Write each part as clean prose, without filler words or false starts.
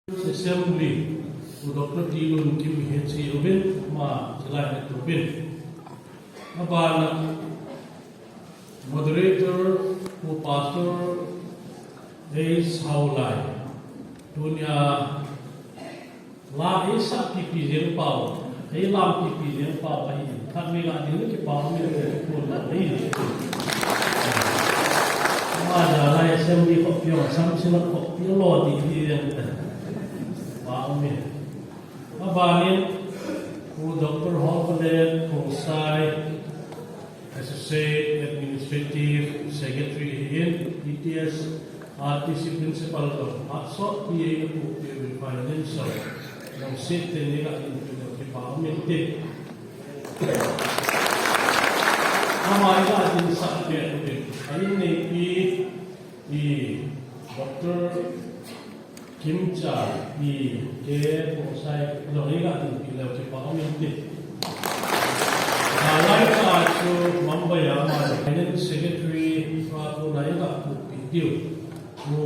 Assembly Dr. Tilun Kim Hensi Ubin Ma Jelai Ubin Abana moderator who pastor Ace Haulai Dunia La Esa Pipi Jen Pau Lam Pipi Jen Pau Ai Kami La Dinu Ki Pau Mi Pun La Ai Ma Jelai Assembly Kok Pion Sam Sila Kok Pion Lo Di Jen Abanin, who Dr. Holland, Kosai, Associate Administrative Secretary in ETS, RTC Principal of Atsot, PA with Financial, ng City nila in Department. Amaya din sa atin, ayun ni Dr. Kim Cha di ke Kosai Loriga di Pilau ke Parliament. Alai ka chu Mumbai Finance Secretary Pratu Naiga ku pidiu ku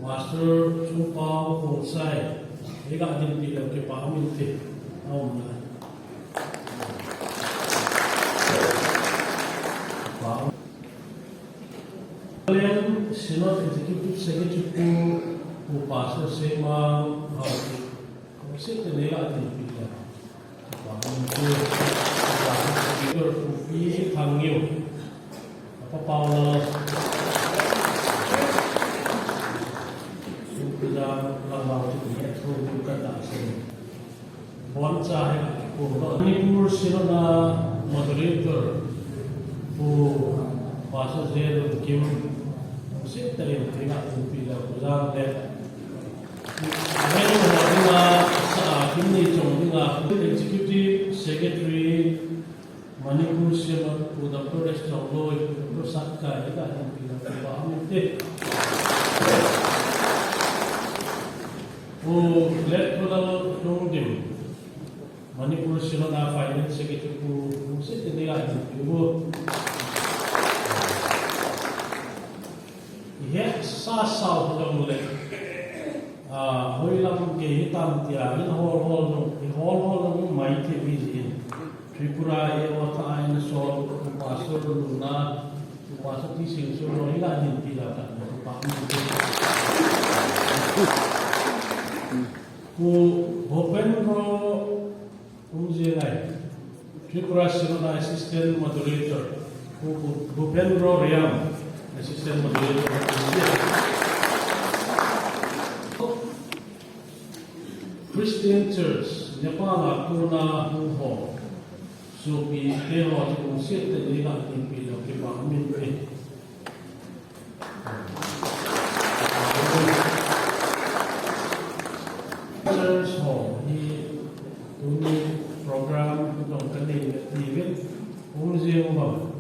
Master chu Pau Kosai Liga di Pilau ke Parliament. Aum na. Kalian Senate Executive Secretary who passes same sit in the Latin people. Who be hung you. Papa one child who Sirona moderator who passes there with Kim sit there in the Latin people. Executive Secretary Manipur Sima Dr. Estonglo Dr. Satka ita ang pinagpapamit o electoral holding Manipur Sima na Finance Secretary po sit nila po iya sasaw lang ulit hoi lam ke hitam tia in hol no mai ke bizin Tripura e wata aina so pastor luna pastor ti sing so no ila din tila ta pa ku open ro umje nai Tripura Sirona assistant moderator ku open ro riam assistant moderator Christian Church, Nepal, Puna, Ho, so we came out to sit the Lila in Pila, Department. Church Hall, he program don't contain even Museum Hall.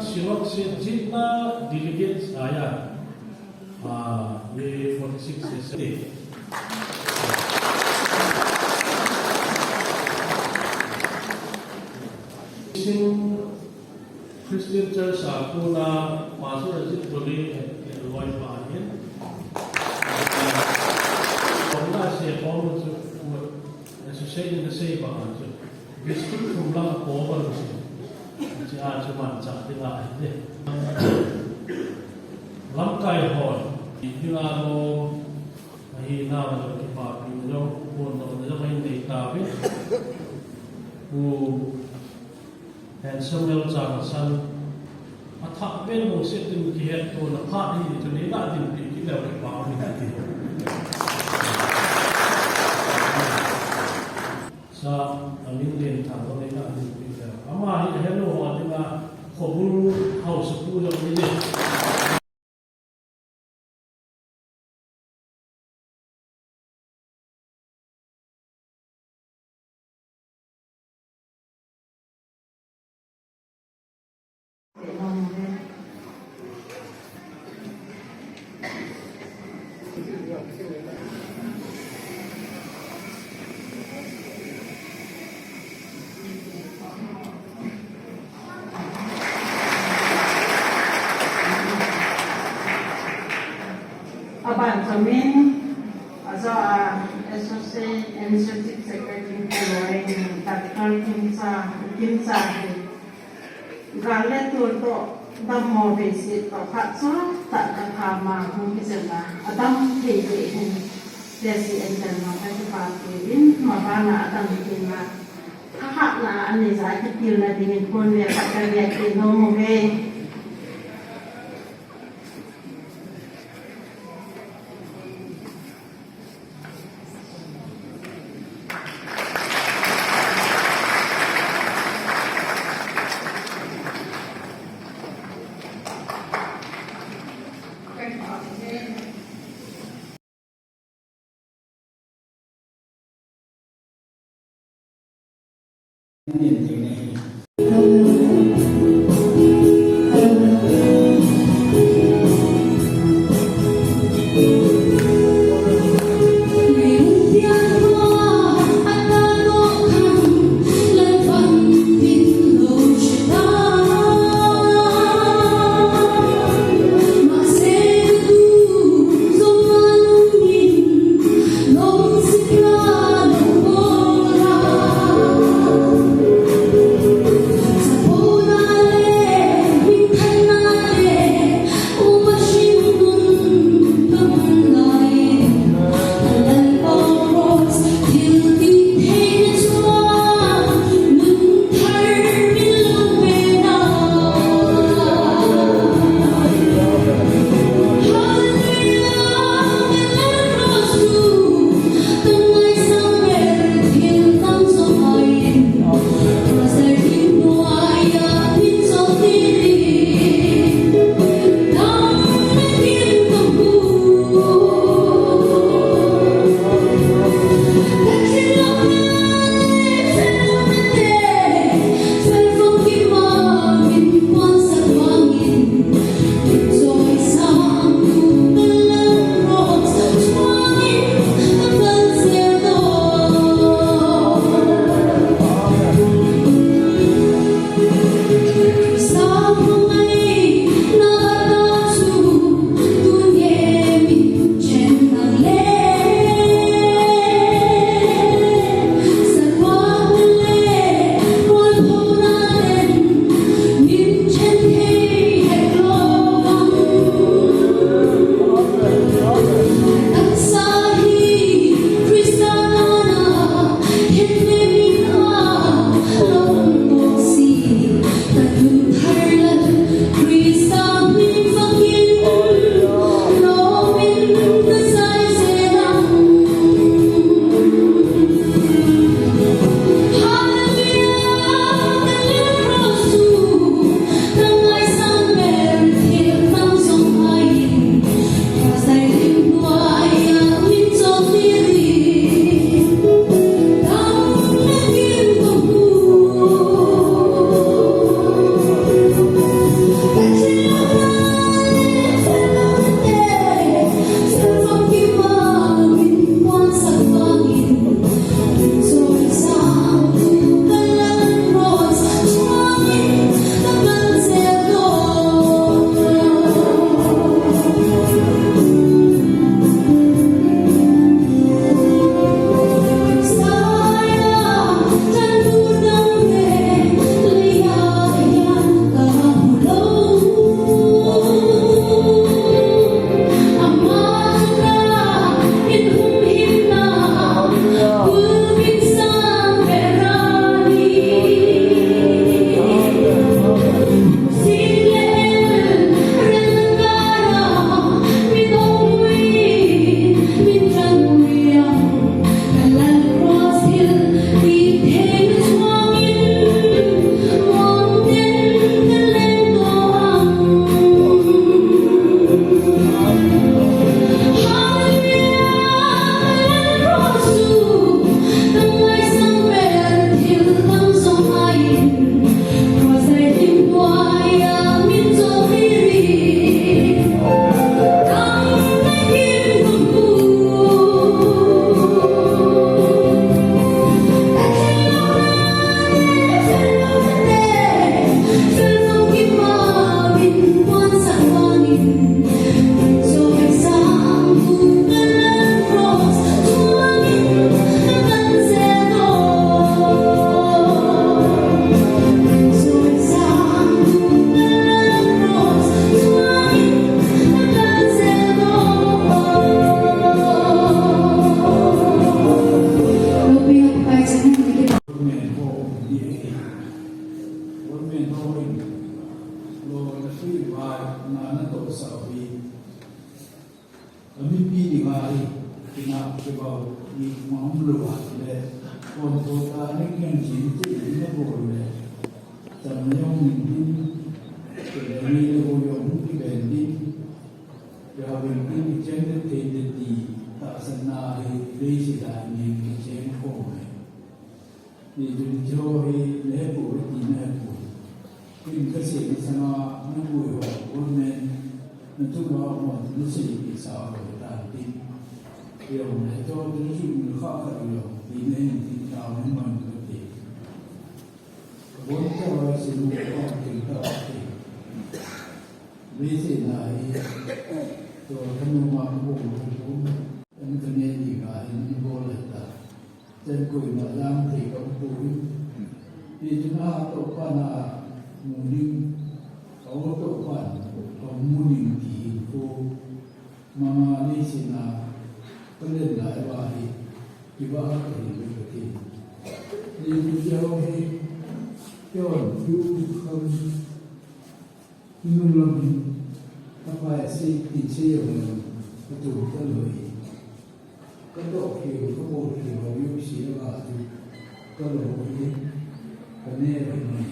Silok Jitna delegates Aya, the 46 state. Christian Church aku na masuk aja boleh luar bahagian. Kalau saya mau tu, sesuai dengan saya bahagian tu. Biskuit kumpulan kobar tu, jangan cuma cakap aja. Langkai hall, ini lalu, ini nama kita pinjau, pun nama ini tapi, and Samuel Johnson attack ben mo sit in ki het to na pa ni to ni la din ki la ke pa ni ki sa amin den ta to ni la din ki la ama hi hello wa ni la khobul house ku lo ni Aban kami so Associate Administrative Secretary Puloi Tactical Kimsa Gale to Damo visit to Katso Takama Humisela Adam Kiki Desi Enterno Party in Mabana Adam Kima Hakna and his attitude in Punya Kakaria in no way. Nhìn thì này Support Ami pi di ngai kina ke bau di mau luat le kon kota ni yang cinta ini boleh samyong ini kedai le boyong di bendi ya bendi di cendek tende di tak senai lesi dah ni cendek kau di jauh le boleh di lepo in kasih sama nunggu orang nanti orang nanti bisa berhenti yang itu terus mereka kerja ini tahun berhenti orang tua semua orang kita mesti naik tu kamu mampu dan kemudian juga ini boleh tak dan kau malam tiga puluh di tengah atau pana muning atau pan atau muning di ko mama ni sina pen lai wahi di bawah ini berarti di jauh ni yon yu kan minum lagi apa sih dice yang betul betul lagi kalau kiri kalau kiri yu sih lagi kalau ini kene ini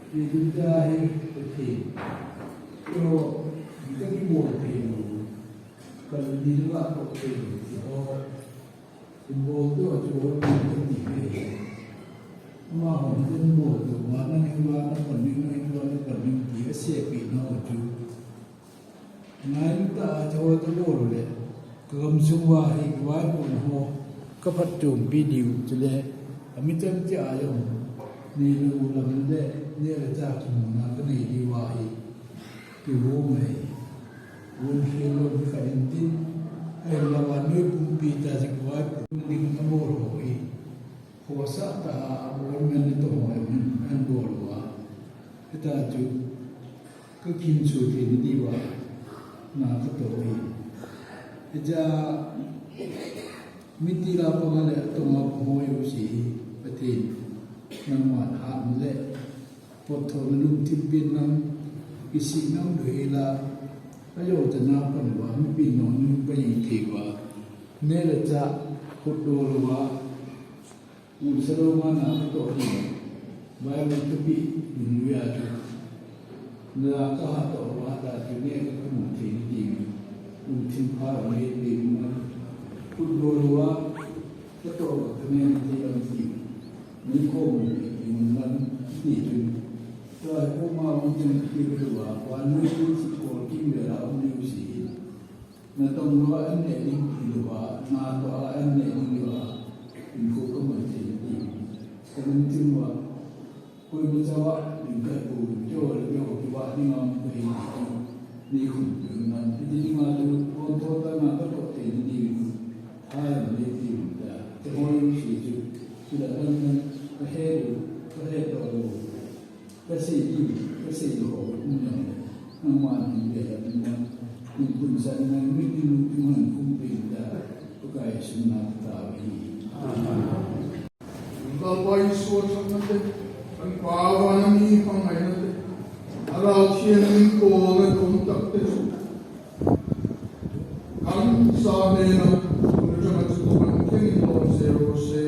di dunia ini betul kalau kita dibuat itu kalau di luar betul kalau dibuat itu cuma betul mau dibuat itu mana yang luar apa yang luar apa yang dia siap itu tu nanti kita coba tu boleh kalau semua hidup pun ho kepada video jadi kami terjadi ayam ni lu lam le ni la ta tu na ka ni di wa hi ki wo mai won hi lo ka intin ai la wa ni pu pi ta ji wa ni ka mo ro hi ko sa ta wo men ni to mo en bo lo wa ta tu ka kin chu ti ni di wa na ka to hi ja miti la pa ga le to ma mo yu si patin nang wan ham le potho nung timpin nang isi nang doila ayo jana pan wa mi pin no ni pa yi thi wa ne la cha khut do lo wa u saro ma na to ni ba mi tu pi ni ya tu na ka ha to wa ta tu ne ka mu thi ni di u tin pa me di ma khut do lo wa ka to ka ne ni la ti ni ko yung man dito dahil kung mawag yung kiluwa kung yung sikor kimera ang yusin na tongluwa ang neling kiluwa na ato ang neling kiluwa yung ko kamansin kung timwa kung masawa yung kapo jol yung kiwa ni nga mahindi ni yung nan hindi nga kung tota nga kato hindi tayo hindi kung yung siyo sila ang Kehedo kasi ho ang maning dia dengan impulsan ng minuntungan kumpida pagkaya sunat tawi. Bapak Yesus natin ang paawa ng ipangay natin. Araw siya ng ko na kontakte su. Ang sabi na kung siya matutupan kini no 0 se